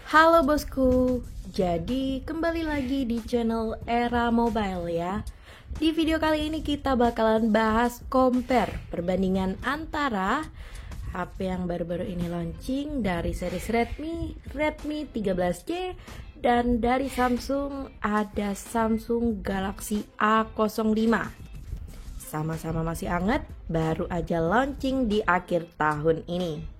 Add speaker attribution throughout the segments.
Speaker 1: Halo bosku, jadi kembali lagi di channel Era Mobile ya. Di video kali ini kita bakalan bahas compare perbandingan antara HP yang baru-baru ini launching dari series Redmi 13C, dan dari Samsung ada Samsung Galaxy A05. Sama-sama masih hangat, baru aja launching di akhir tahun ini.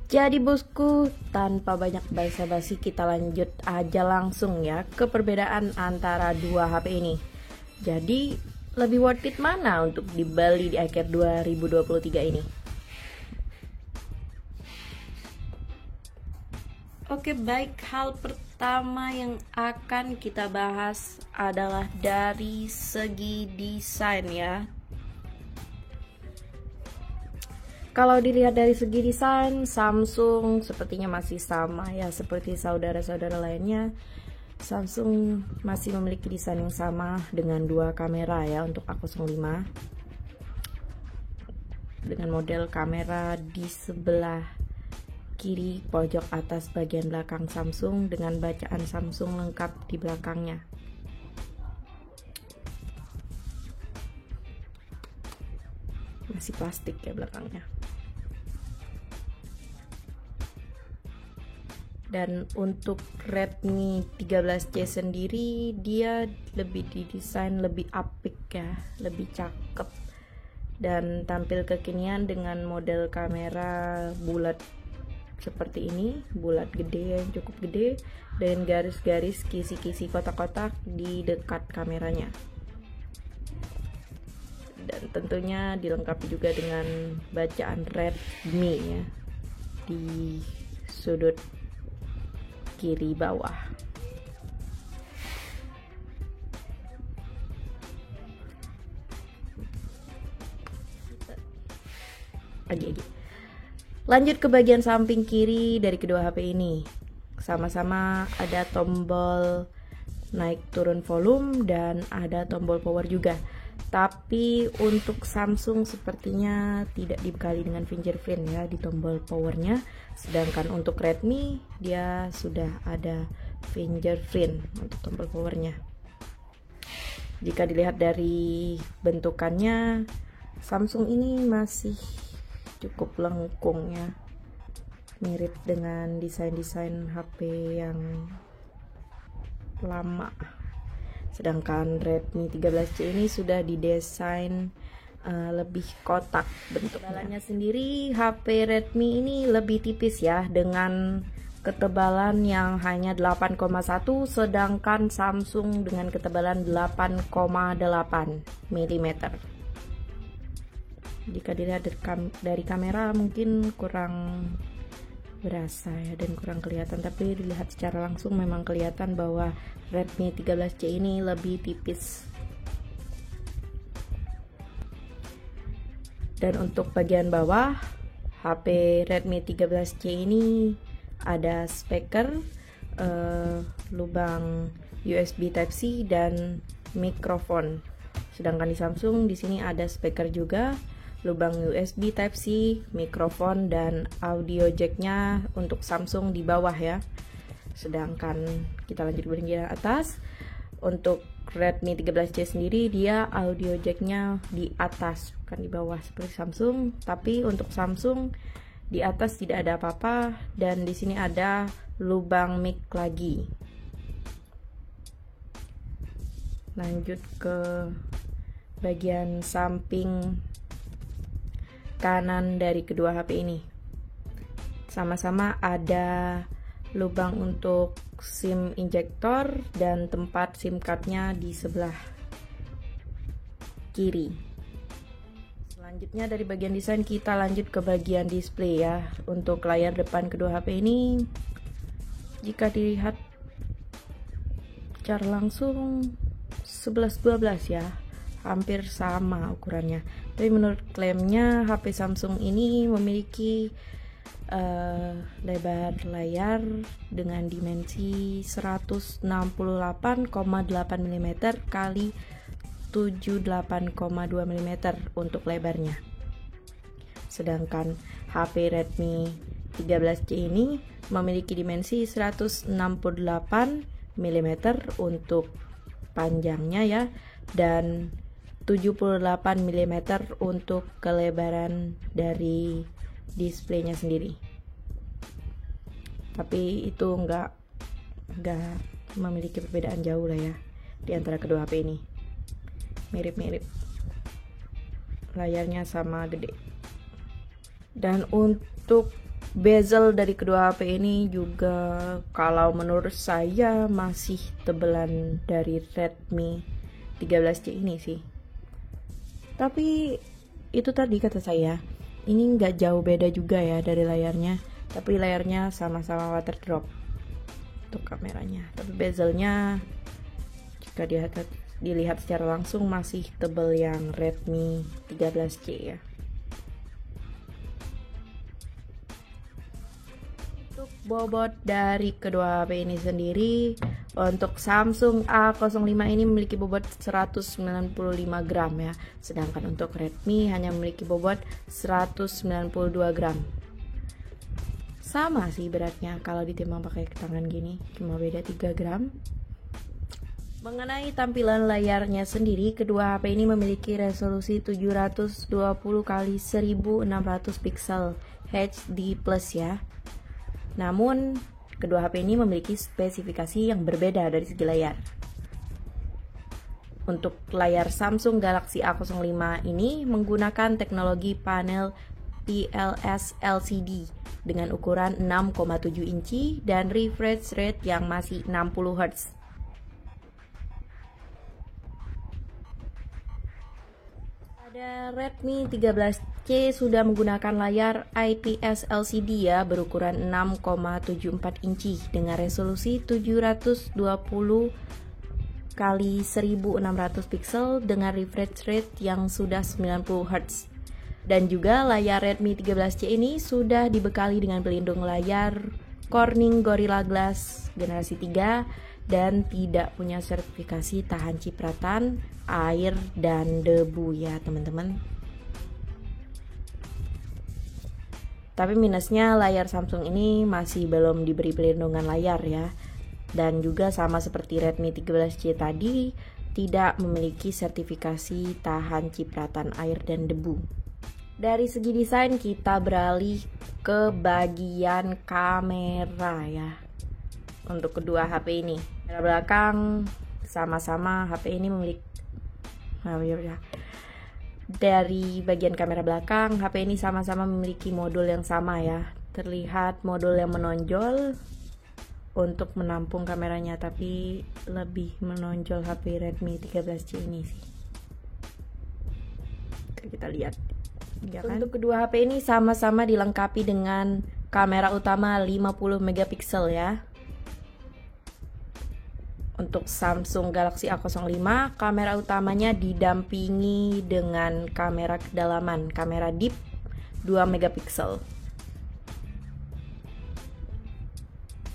Speaker 1: Jadi bosku, tanpa banyak basa-basi kita lanjut aja langsung ya ke perbedaan antara dua HP ini. Jadi lebih worth it mana untuk dibeli di akhir 2023 ini? Oke baik, hal pertama yang akan kita bahas adalah dari segi desain ya. Kalau dilihat dari segi desain, Samsung sepertinya masih sama ya, seperti saudara-saudara lainnya. Samsung masih memiliki desain yang sama dengan dua kamera ya untuk A05, dengan model kamera di sebelah kiri pojok atas bagian belakang Samsung dengan bacaan Samsung lengkap di belakangnya. Masih plastik ya belakangnya. Dan untuk Redmi 13C sendiri, dia lebih didesain lebih apik ya, lebih cakep dan tampil kekinian dengan model kamera bulat seperti ini, bulat gede yang cukup gede, dan garis-garis kisi-kisi kotak-kotak di dekat kameranya. Dan tentunya dilengkapi juga dengan bacaan Redmi ya di sudut kiri bawah. Lanjut ke bagian samping kiri dari kedua HP ini. Sama-sama ada tombol naik turun volume dan ada tombol power juga. Tapi untuk Samsung sepertinya tidak dibekali dengan fingerprint ya di tombol powernya. Sedangkan untuk Redmi dia sudah ada fingerprint untuk tombol powernya. Jika dilihat dari bentukannya, Samsung ini masih cukup lengkung ya, mirip dengan desain-desain HP yang lama. Sedangkan Redmi 13C ini sudah didesain lebih kotak bentuknya. Ketebalannya sendiri, HP Redmi ini lebih tipis ya, dengan ketebalan yang hanya 8,1, sedangkan Samsung dengan ketebalan 8,8 mm. Jika dilihat dari kamera mungkin kurang berasa ya dan kurang kelihatan, tapi dilihat secara langsung memang kelihatan bahwa Redmi 13C ini lebih tipis. Dan untuk bagian bawah HP Redmi 13C ini ada speaker, lubang USB Type-C dan mikrofon. Sedangkan di Samsung di sini ada speaker juga, lubang USB Type-C, mikrofon, dan audio jacknya untuk Samsung di bawah ya. Sedangkan kita lanjut ke bagian atas, untuk Redmi 13C sendiri dia audio jacknya di atas bukan di bawah seperti Samsung. Tapi untuk Samsung di atas tidak ada apa-apa, dan di sini ada lubang mic lagi. Lanjut ke bagian samping kanan dari kedua HP ini. Sama-sama ada lubang untuk SIM injektor dan tempat SIM cardnya di sebelah kiri. Selanjutnya dari bagian desain kita lanjut ke bagian display ya. Untuk layar depan kedua HP ini, jika dilihat secara langsung 11-12 ya, hampir sama ukurannya. Tapi menurut klaimnya HP Samsung ini memiliki lebar layar dengan dimensi 168,8 mm kali 78,2 mm untuk lebarnya. Sedangkan HP Redmi 13C ini memiliki dimensi 168 mm untuk panjangnya ya, dan 78 mm untuk kelebaran dari displaynya sendiri. Tapi itu nggak memiliki perbedaan jauh lah ya di antara kedua HP ini. Mirip-mirip, layarnya sama gede. Dan untuk bezel dari kedua HP ini juga kalau menurut saya masih tebelan dari Redmi 13C ini sih. Tapi itu tadi kata saya, ini nggak jauh beda juga ya dari layarnya, tapi layarnya sama-sama water drop untuk kameranya. Tapi bezelnya jika dilihat secara langsung masih tebal yang Redmi 13C ya. Untuk bobot dari kedua HP ini sendiri, untuk Samsung A05 ini memiliki bobot 195 gram ya, sedangkan untuk Redmi hanya memiliki bobot 192 gram. Sama sih beratnya kalau ditimbang pakai tangan gini, cuma beda 3 gram. Mengenai tampilan layarnya sendiri, kedua HP ini memiliki resolusi 720 x 1600 pixel HD plus ya. Namun, kedua HP ini memiliki spesifikasi yang berbeda dari segi layar. Untuk layar Samsung Galaxy A05 ini menggunakan teknologi panel PLS LCD dengan ukuran 6,7 inci dan refresh rate yang masih 60 Hz. Pada Redmi 13C sudah menggunakan layar IPS LCD ya, berukuran 6,74 inci dengan resolusi 720 x 1600 pixel dengan refresh rate yang sudah 90 Hz. Dan juga layar Redmi 13C ini sudah dibekali dengan pelindung layar Corning Gorilla Glass generasi 3 dan tidak punya sertifikasi tahan cipratan, air, dan debu ya teman-teman. Tapi minusnya layar Samsung ini masih belum diberi pelindungan layar ya. Dan juga sama seperti Redmi 13C tadi, tidak memiliki sertifikasi tahan cipratan air dan debu. Dari segi desain kita beralih ke bagian kamera ya. Untuk kedua HP ini, kamera belakang sama-sama HP ini memiliki dari bagian kamera belakang HP ini sama-sama memiliki modul yang sama ya. Terlihat modul yang menonjol untuk menampung kameranya, tapi lebih menonjol HP Redmi 13C ini sih. Kita lihat ya kan? Untuk kedua HP ini sama-sama dilengkapi dengan kamera utama 50 megapiksel ya. Untuk Samsung Galaxy A05, kamera utamanya didampingi dengan kamera kedalaman, kamera deep 2 megapiksel.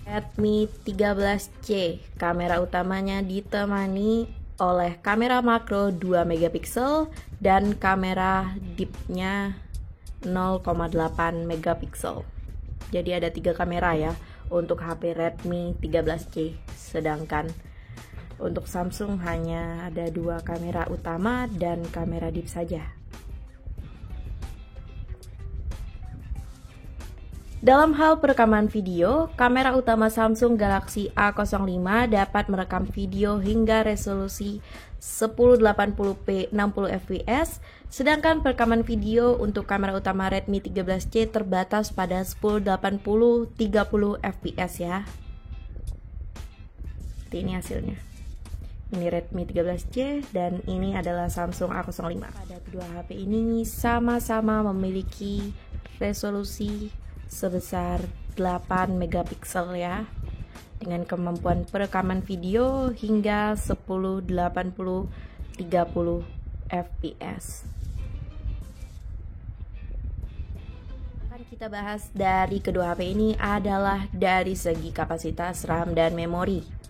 Speaker 1: Redmi 13C, kamera utamanya ditemani oleh kamera makro 2 megapiksel dan kamera deepnya 0,8 megapiksel. Jadi ada 3 kamera ya untuk HP Redmi 13C, sedangkan untuk Samsung hanya ada 2 kamera utama dan kamera deep saja. Dalam hal perekaman video, kamera utama Samsung Galaxy A05 dapat merekam video hingga resolusi 1080p 60 fps, sedangkan perekaman video untuk kamera utama Redmi 13C terbatas pada 1080 30 fps ya. Ini hasilnya. Ini Redmi 13C dan ini adalah Samsung A05. Pada kedua HP ini sama-sama memiliki resolusi sebesar 8 megapiksel ya, dengan kemampuan perekaman video hingga 1080 30 fps. Akan kita bahas dari kedua HP ini adalah dari segi kapasitas RAM dan memori.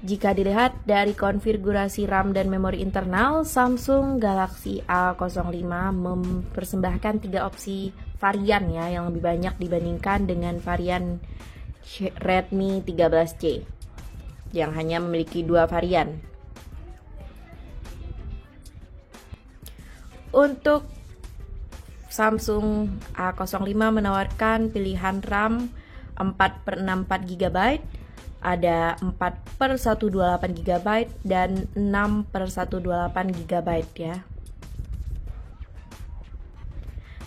Speaker 1: Jika dilihat dari konfigurasi RAM dan memori internal, Samsung Galaxy A05 mempersembahkan 3 opsi varian ya, yang lebih banyak dibandingkan dengan varian Redmi 13C yang hanya memiliki 2 varian. Untuk Samsung A05 menawarkan pilihan RAM 4/64 GB, ada 4/128 GB dan 6/128 GB ya.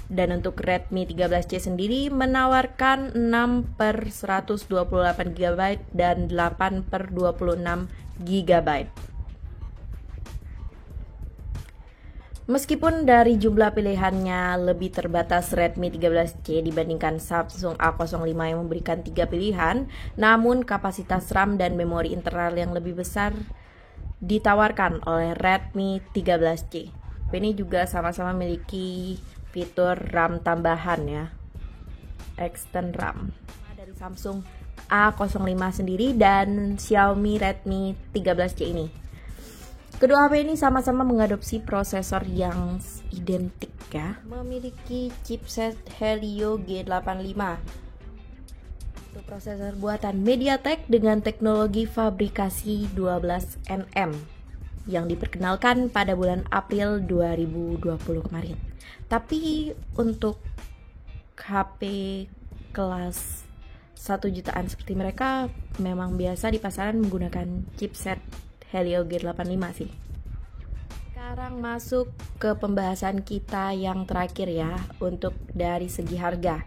Speaker 1: Dan untuk Redmi 13C sendiri menawarkan 6/128 GB dan 8/26 GB. Meskipun dari jumlah pilihannya lebih terbatas Redmi 13C dibandingkan Samsung A05 yang memberikan 3 pilihan, namun kapasitas RAM dan memori internal yang lebih besar ditawarkan oleh Redmi 13C. Ini juga sama-sama memiliki fitur RAM tambahan ya, extend RAM dari Samsung A05 sendiri dan Xiaomi Redmi 13C ini. Kedua HP ini sama-sama mengadopsi prosesor yang identik ya, memiliki chipset Helio G85. Itu prosesor buatan MediaTek dengan teknologi fabrikasi 12nm yang diperkenalkan pada bulan April 2020 kemarin. Tapi untuk HP kelas 1 jutaan seperti mereka memang biasa di pasaran menggunakan chipset Helio G85 sih. Sekarang masuk ke pembahasan kita yang terakhir ya, untuk dari segi harga.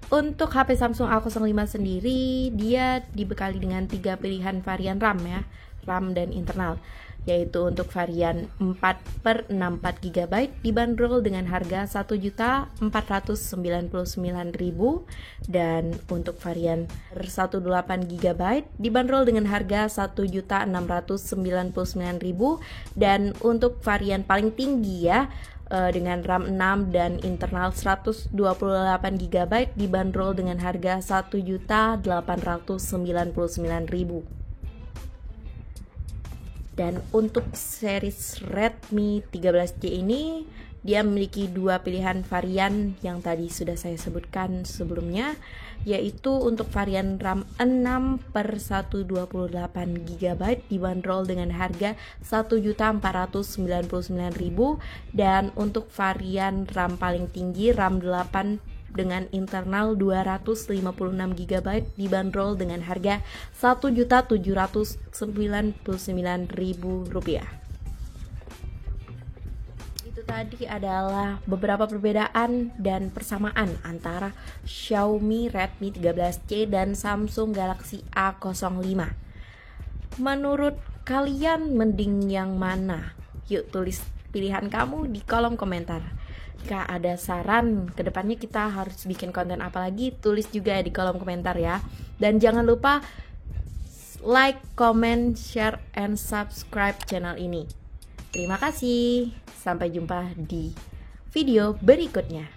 Speaker 1: Untuk HP Samsung A05 sendiri, dia dibekali dengan 3 pilihan varian RAM ya, RAM dan internal, yaitu untuk varian 4/64 GB dibanderol dengan harga 1.499.000 dan untuk varian 128 GB dibanderol dengan harga 1.699.000 dan untuk varian paling tinggi ya dengan RAM 6 dan internal 128 GB dibanderol dengan harga 1.899.000. Dan untuk series Redmi 13C ini dia memiliki 2 pilihan varian yang tadi sudah saya sebutkan sebelumnya, yaitu untuk varian RAM 6/128 GB dibanderol dengan harga 1.499.000 dan untuk varian RAM paling tinggi RAM 8 dengan internal 256 GB dibanderol dengan harga Rp1.799.000. Itu tadi adalah beberapa perbedaan dan persamaan antara Xiaomi Redmi 13C dan Samsung Galaxy A05. Menurut kalian mending yang mana? Yuk tulis pilihan kamu di kolom komentar. Jika ada saran kedepannya kita harus bikin konten apa lagi, tulis juga di kolom komentar ya. Dan jangan lupa like, comment, share, and subscribe channel ini. Terima kasih. Sampai jumpa di video berikutnya.